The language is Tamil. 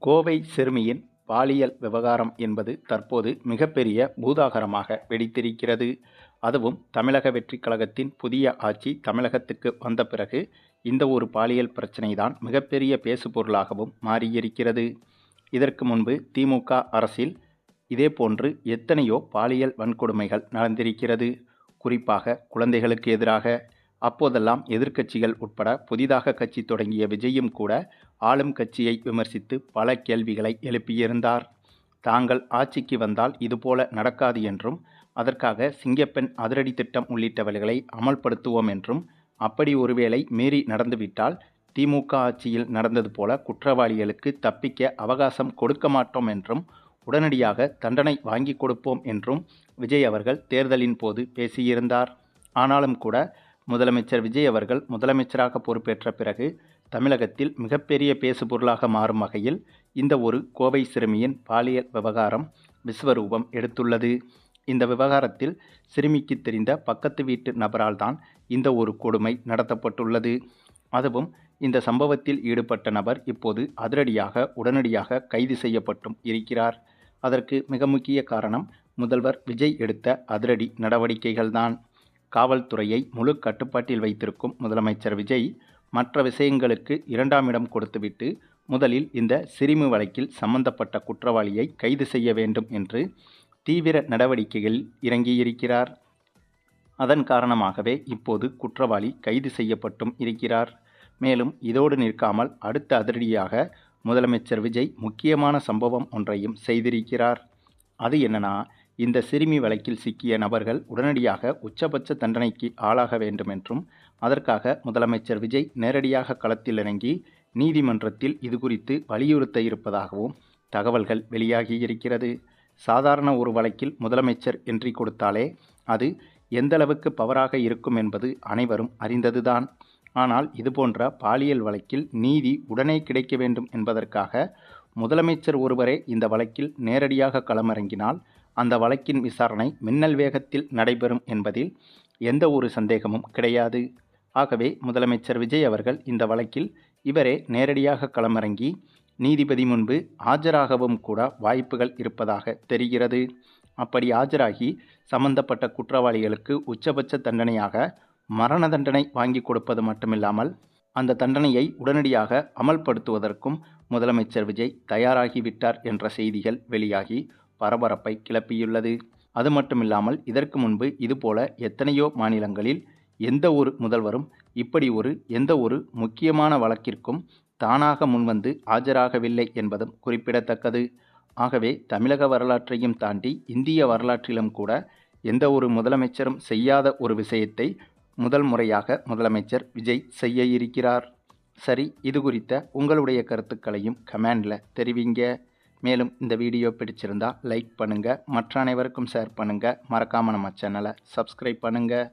கோவை சிறுமியின் பாலியல் விவகாரம் என்பது தற்போது மிகப்பெரிய பூதாகரமாக வெடித்திருக்கிறது. அதுவும் தமிழக வெற்றிக் கழகத்தின் புதிய ஆட்சி தமிழகத்துக்கு வந்த பிறகு இந்த ஒரு பாலியல் பிரச்சனைதான் மிகப்பெரிய பேசுபொருளாகவும் மாறியிருக்கிறது. இதற்கு முன்பு திமுக அரசில் இதேபோன்று எத்தனையோ பாலியல் வன்கொடுமைகள் நடந்திருக்கிறது. குறிப்பாக குழந்தைகளுக்கு எதிராக. அப்போதெல்லாம் எதிர்க்கட்சிகள் உட்பட புதிதாக கட்சி தொடங்கிய விஜயும் கூட ஆளும் கட்சியை விமர்சித்து பல கேள்விகளை எழுப்பியிருந்தார். தாங்கள் ஆட்சிக்கு வந்தால் இதுபோல நடக்காது என்றும், அதற்காக சிங்கப்பெண் அதிரடி திட்டம் உள்ளிட்டவைகளை அமல்படுத்துவோம் என்றும், அப்படி ஒருவேளை மீறி நடந்துவிட்டால் திமுக ஆட்சியில் நடந்தது போல குற்றவாளிகளுக்கு தப்பிக்க அவகாசம் கொடுக்க மாட்டோம் என்றும், உடனடியாக தண்டனை வாங்கி கொடுப்போம் என்றும் விஜய் அவர்கள் தேர்தலின் போது பேசியிருந்தார். ஆனாலும் கூட முதலமைச்சர் விஜய் அவர்கள் முதலமைச்சராக பொறுப்பேற்ற பிறகு தமிழகத்தில் மிகப்பெரிய பேசுபொருளாக மாறும் வகையில் இந்த ஒரு கோவை சிறுமியின் பாலியல் விவகாரம் விஸ்வரூபம் எடுத்துள்ளது. இந்த விவகாரத்தில் சிறுமிக்கு தெரிந்த பக்கத்து வீட்டு நபரால் தான் இந்த ஒரு கொடுமை நடத்தப்பட்டுள்ளது. அதுவும் இந்த சம்பவத்தில் ஈடுபட்ட நபர் இப்போது அதிரடியாக உடனடியாக கைது செய்யப்பட்டும் இருக்கிறார். அதற்கு மிக முக்கிய காரணம் முதல்வர் விஜய் எடுத்த அதிரடி நடவடிக்கைகள்தான். காவல்துறையை முழு கட்டுப்பாட்டில் வைத்திருக்கும் முதலமைச்சர் விஜய் மற்ற விஷயங்களுக்கு இரண்டாம் இடம் கொடுத்துவிட்டு முதலில் இந்த சிறுமி வழக்கில் சம்பந்தப்பட்ட குற்றவாளியை கைது செய்ய வேண்டும் என்று தீவிர நடவடிக்கைகளில் இறங்கியிருக்கிறார். அதன் காரணமாகவே இப்போது குற்றவாளி கைது செய்யப்பட்டும் இருக்கிறார். மேலும் இதோடு நிற்காமல் அடுத்த அதிரடியாக முதலமைச்சர் விஜய் முக்கியமான சம்பவம் ஒன்றையும் செய்திருக்கிறார். அது என்னன்னா, இந்த சிறுமி வழக்கில் சிக்கிய நபர்கள் உடனடியாக உச்சபட்ச தண்டனைக்கு ஆளாக வேண்டும் என்றும், அதற்காக முதலமைச்சர் விஜய் நேரடியாக களத்தில் இறங்கி நீதிமன்றத்தில் இது குறித்து வலியுறுத்த இருப்பதாகவும் தகவல்கள் வெளியாகியிருக்கிறது. சாதாரண ஒரு வழக்கில் முதலமைச்சர் என்ட்ரி கொடுத்தாலே அது எந்தளவுக்கு பவராக இருக்கும் என்பது அனைவரும் அறிந்ததுதான். ஆனால் இதுபோன்ற பாலியல் வழக்கில் நீதி உடனே கிடைக்க வேண்டும் என்பதற்காக முதலமைச்சர் ஒருவரே இந்த வழக்கில் நேரடியாக களமிறங்கினால் அந்த வழக்கின் விசாரணை மின்னல் வேகத்தில் நடைபெறும் என்பதில் எந்த ஒரு சந்தேகமும் கிடையாது. ஆகவே முதலமைச்சர் விஜய் அவர்கள் இந்த வழக்கில் இவரே நேரடியாக களமிறங்கி நீதிபதி முன்பு ஆஜராகவும் கூட வாய்ப்புகள் இருப்பதாக தெரிகிறது. அப்படி ஆஜராகி சம்பந்தப்பட்ட குற்றவாளிகளுக்கு உச்சபட்ச தண்டனையாக மரண தண்டனை வாங்கி கொடுப்பது மட்டுமில்லாமல் அந்த தண்டனையை உடனடியாக அமல்படுத்துவதற்கும் முதலமைச்சர் விஜய் தயாராகிவிட்டார் என்ற செய்திகள் வெளியாகி பரபரப்பை கிளப்பியுள்ளது. அது மட்டுமில்லாமல் இதற்கு முன்பு இதுபோல எத்தனையோ மாநிலங்களில் எந்த ஒரு முதல்வரும் இப்படி எந்த ஒரு முக்கியமான வழக்கிற்கும் தானாக முன்வந்து ஆஜராகவில்லை என்பதும் குறிப்பிடத்தக்கது. ஆகவே தமிழக வரலாற்றையும் தாண்டி இந்திய வரலாற்றிலும் கூட எந்த ஒரு முதலமைச்சரும் செய்யாத ஒரு விஷயத்தை முதல் முறையாக முதலமைச்சர் விஜய் செய்ய இருக்கிறார். சரி, இது குறித்த உங்களுடைய கருத்துக்களையும் கமெண்டில் தெரிவிங்க. மேலும் இந்த வீடியோ பிடிச்சிருந்தா லைக் பண்ணுங்கள், மற்ற அனைவருக்கும் ஷேர் பண்ணுங்கள், மறக்காமல் நம்ம சேனலை சப்ஸ்கிரைப் பண்ணுங்கள்.